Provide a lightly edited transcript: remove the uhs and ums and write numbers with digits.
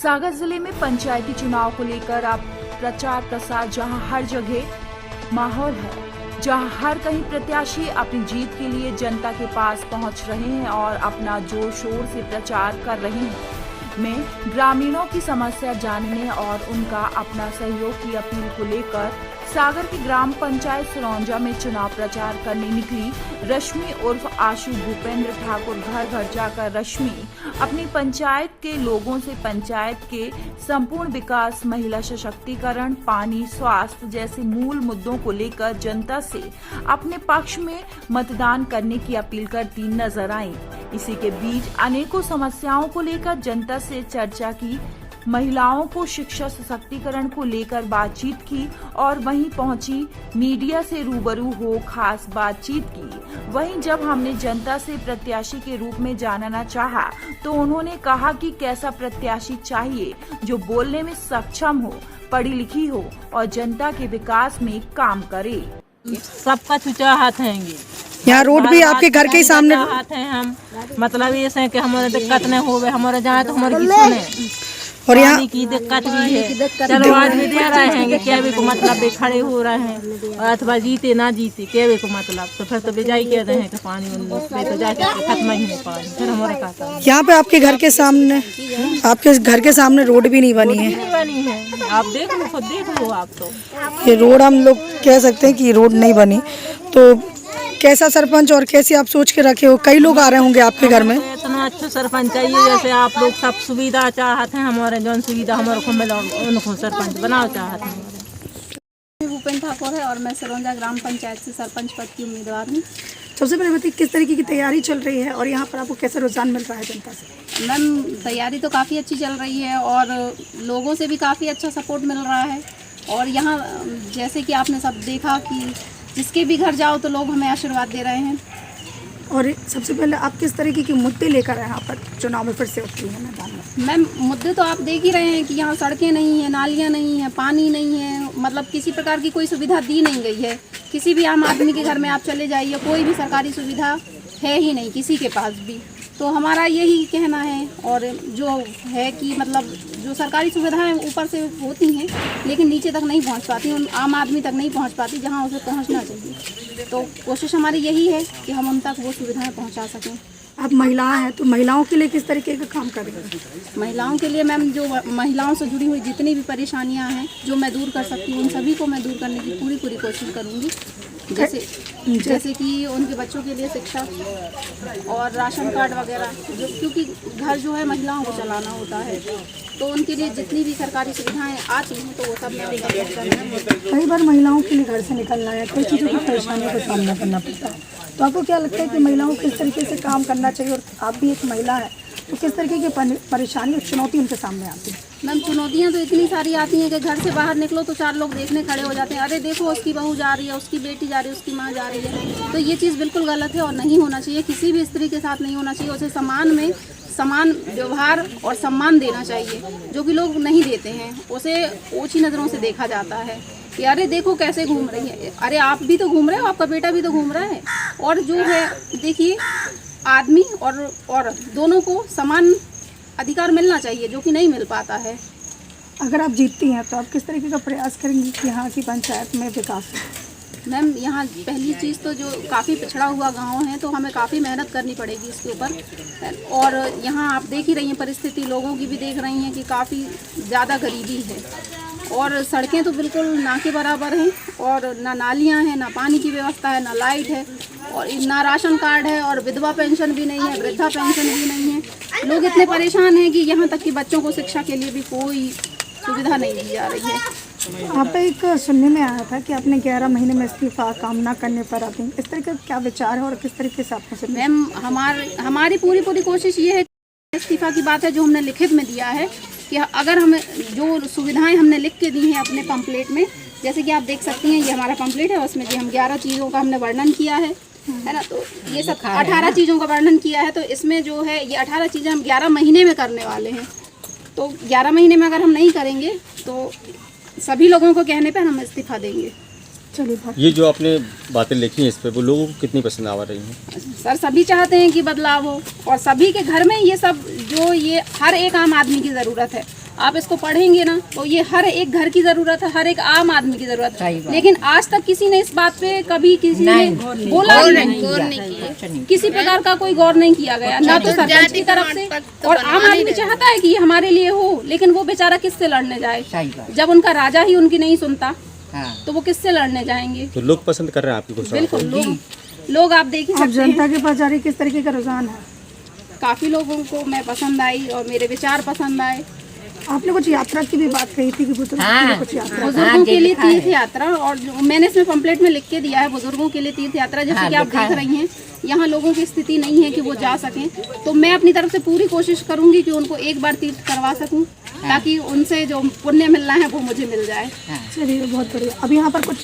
सागर जिले में पंचायती चुनाव को लेकर अब प्रचार प्रसार जहां हर जगह माहौल है, जहां हर कहीं प्रत्याशी अपनी जीत के लिए जनता के पास पहुंच रहे हैं और अपना जोर शोर से प्रचार कर रहे हैं। में ग्रामीणों की समस्या जानने और उनका अपना सहयोग की अपील को लेकर सागर की ग्राम पंचायत सिरौंजा में चुनाव प्रचार करने निकली रश्मि उर्फ आशु भूपेंद्र ठाकुर घर घर जाकर रश्मि अपनी पंचायत के लोगों से पंचायत के संपूर्ण विकास, महिला सशक्तिकरण, पानी, स्वास्थ्य जैसे मूल मुद्दों को लेकर जनता से अपने पक्ष में मतदान करने की अपील करती नजर आई। इसी के बीच अनेकों समस्याओं को लेकर जनता से चर्चा की, महिलाओं को शिक्षा सशक्तिकरण को लेकर बातचीत की और वहीं पहुंची मीडिया से रूबरू हो खास बातचीत की। वहीं जब हमने जनता से प्रत्याशी के रूप में जानना चाहा तो उन्होंने कहा कि कैसा प्रत्याशी चाहिए जो बोलने में सक्षम हो, पढ़ी लिखी हो और जनता के विकास में काम करे। सबका चाहत हैं यहाँ रोड भी आपके घर के ही सामने आते हैं हम, मतलब ये है कि हमारे दिक्कत नहीं हो, हमारे जाए तो हमारे किसी ने और यहाँ की दिक्कत भी है। चलो आज भी दे रहे हैं क्या भी को मतलब भी खड़े हो रहे हैं और अथवा जीते ना जीते क्या भी को मतलब तो फिर तो बेजाई कह रहे हैं कि पानी में तो जाके खत्म ही नहीं पानी फिर हमारे का यहाँ पे आपके घर के सामने रोड भी नहीं बनी है। बनी है, आप देख लो, खुद देख लो आप। तो ये रोड हम लोग कह सकते हैं कि रोड नहीं बनी, तो कैसा सरपंच और कैसे आप सोच के रखे हो? कई लोग आ रहे होंगे आपके घर में। इतना अच्छा सरपंच चाहिए जैसे आप लोग सब सुविधा चाहते हैं, हमारे जौन सुविधा हमारे को मिला उनको सरपंच बनाओ चाहते हैं। भूपेंद्र ठाकुर है और मैं सिरौंजा ग्राम पंचायत से सरपंच पद की उम्मीदवार हूँ। सबसे पहले बताइए किस तरीके की तैयारी चल रही है और यहाँ पर आपको कैसा रुझान मिल रहा है जनता से? मैम तैयारी तो काफ़ी अच्छी चल रही है और लोगों से भी काफ़ी अच्छा सपोर्ट मिल रहा है और यहाँ जैसे कि आपने सब देखा कि जिसके भी घर जाओ तो लोग हमें आशीर्वाद दे रहे हैं। और सबसे पहले आप किस तरीके के मुद्दे लेकर यहाँ पर चुनाव में फिर से उतरी हैं मैदान में? मैम मुद्दे तो आप देख ही रहे हैं कि यहाँ सड़कें नहीं हैं, नालियाँ नहीं हैं, पानी नहीं है, मतलब किसी प्रकार की कोई सुविधा दी नहीं गई है। किसी भी आम आदमी के घर में आप चले जाइए, कोई भी सरकारी सुविधा है ही नहीं किसी के पास भी। तो हमारा यही कहना है और जो है कि मतलब जो सरकारी सुविधाएं ऊपर से होती हैं लेकिन नीचे तक नहीं पहुंच पाती, उन आम आदमी तक नहीं पहुंच पाती जहां उसे पहुंचना चाहिए। तो कोशिश हमारी यही है कि हम उन तक वो सुविधाएं पहुंचा सकें। आप महिलाएं हैं तो महिलाओं के लिए किस तरीके का काम कर रही हैं? महिलाओं के लिए मैम जो महिलाओं से जुड़ी हुई जितनी भी परेशानियां हैं जो मैं दूर कर सकती हूँ उन सभी को मैं दूर करने की पूरी कोशिश करूँगी। जैसे कि उनके बच्चों के लिए शिक्षा और राशन कार्ड वगैरह, जो क्योंकि घर जो है महिलाओं को चलाना होता है तो उनके लिए जितनी भी सरकारी सुविधाएं आती हैं तो वो सब मैं कई बार महिलाओं के लिए घर से निकलना है, कई चीज़ों की परेशानियों का सामना करना पड़ता है, तो आपको क्या लगता है कि महिलाओं को किस तरीके से काम करना चाहिए? और आप भी एक महिला है तो किस तरीके की परेशानी और चुनौती उनके सामने आती है? मैम चुनौतियाँ तो इतनी सारी आती हैं कि घर से बाहर निकलो तो 4 लोग देखने खड़े हो जाते हैं, अरे देखो उसकी बहू जा रही है, उसकी बेटी जा रही है, उसकी माँ जा रही है। तो ये चीज़ बिल्कुल गलत है और नहीं होना चाहिए, किसी भी स्त्री के साथ नहीं होना चाहिए। उसे समान व्यवहार और सम्मान देना चाहिए जो कि लोग नहीं देते हैं। उसे ओछी नज़रों से देखा जाता है कि अरे देखो कैसे घूम रही है, अरे आप भी तो घूम रहे हो, आपका बेटा भी तो घूम रहा है। और जो है देखिए आदमी और औरत दोनों को समान अधिकार मिलना चाहिए जो कि नहीं मिल पाता है। अगर आप जीतती हैं तो आप किस तरीके का प्रयास करेंगी कि यहाँ की पंचायत में विकास हो? मैम यहाँ पहली चीज़ तो जो काफ़ी पिछड़ा हुआ गांव है तो हमें काफ़ी मेहनत करनी पड़ेगी इसके ऊपर। और यहाँ आप देख ही रही हैं परिस्थिति, लोगों की भी देख रही हैं कि काफ़ी ज़्यादा गरीबी है और सड़कें तो बिल्कुल ना के बराबर हैं और ना नालियाँ हैं, ना पानी की व्यवस्था है, ना लाइट है और ना राशन कार्ड है और विधवा पेंशन भी नहीं है, वृद्धा पेंशन भी नहीं है। लोग इतने परेशान हैं कि यहाँ तक कि बच्चों को शिक्षा के लिए भी कोई सुविधा नहीं दी जा रही है। आप एक सुनने में आया था कि आपने 11 महीने में इस्तीफा काम ना करने पर आती, इस तरह का क्या विचार है और किस तरीके से आपको? मैम हमारी पूरी कोशिश ये है, इस्तीफा की बात है जो हमने लिखित में दिया है कि अगर हमें जो सुविधाएं हमने लिख के दी हैं अपने पम्पलेट में, जैसे कि आप देख सकती हैं ये हमारा पम्पलेट है, उसमें जी हम 11 चीज़ों का हमने वर्णन किया है ना। तो ये सब 18 चीज़ों का वर्णन किया है, तो इसमें जो है ये 18 चीज़ें हम 11 महीने में करने वाले हैं। तो 11 महीने में अगर हम नहीं करेंगे तो सभी लोगों को कहने पर हम इस्तीफा देंगे। चलिए, ये जो आपने बातें लिखी हैं इस पे वो लोगों को कितनी पसंद आ रही हैं? सर सभी चाहते हैं कि बदलाव हो और सभी के घर में ये सब जो ये हर एक आम आदमी की ज़रूरत है आप इसको पढ़ेंगे ना तो ये हर एक घर की ज़रूरत है, हर एक आम आदमी की ज़रूरत है। लेकिन आज तक किसी ने इस बात पे कभी किसी ने बोला ही नहीं, किसी प्रकार का कोई गौर नहीं किया गया, ना तो सरपंच की तरफ से। और आम आदमी चाहता है कि ये हमारे लिए हो, लेकिन वो बेचारा किससे लड़ने जाए जब उनका राजा ही उनकी नहीं सुनता, तो वो किससे लड़ने जाएंगे। तो लोग पसंद कर रहे हैं आपकी घोषणा को? बिल्कुल, लोग आप देख ही आप सकते हैं, जनता के पास जा रही किस तरीके का रुझान है? काफ़ी लोगों को मैं पसंद आई और मेरे विचार पसंद आए। आपने कुछ यात्रा की भी बात कही थी कि बुजुर्गों के लिए कुछ यात्रा। बुजुर्गों के लिए तीर्थ यात्रा, और मैंने इसमें पंपलेट में लिख के दिया है बुजुर्गों के लिए तीर्थ यात्रा। जैसे कि आप देख रही हैं यहाँ लोगों की स्थिति नहीं है कि वो जा सकें, तो मैं अपनी तरफ से पूरी कोशिश करूंगी कि उनको एक बार तीर्थ करवा सकूं, ताकि उनसे जो पुण्य मिलना है वो मुझे मिल जाए। चलिए बहुत बढ़िया। अब यहाँ पर कुछ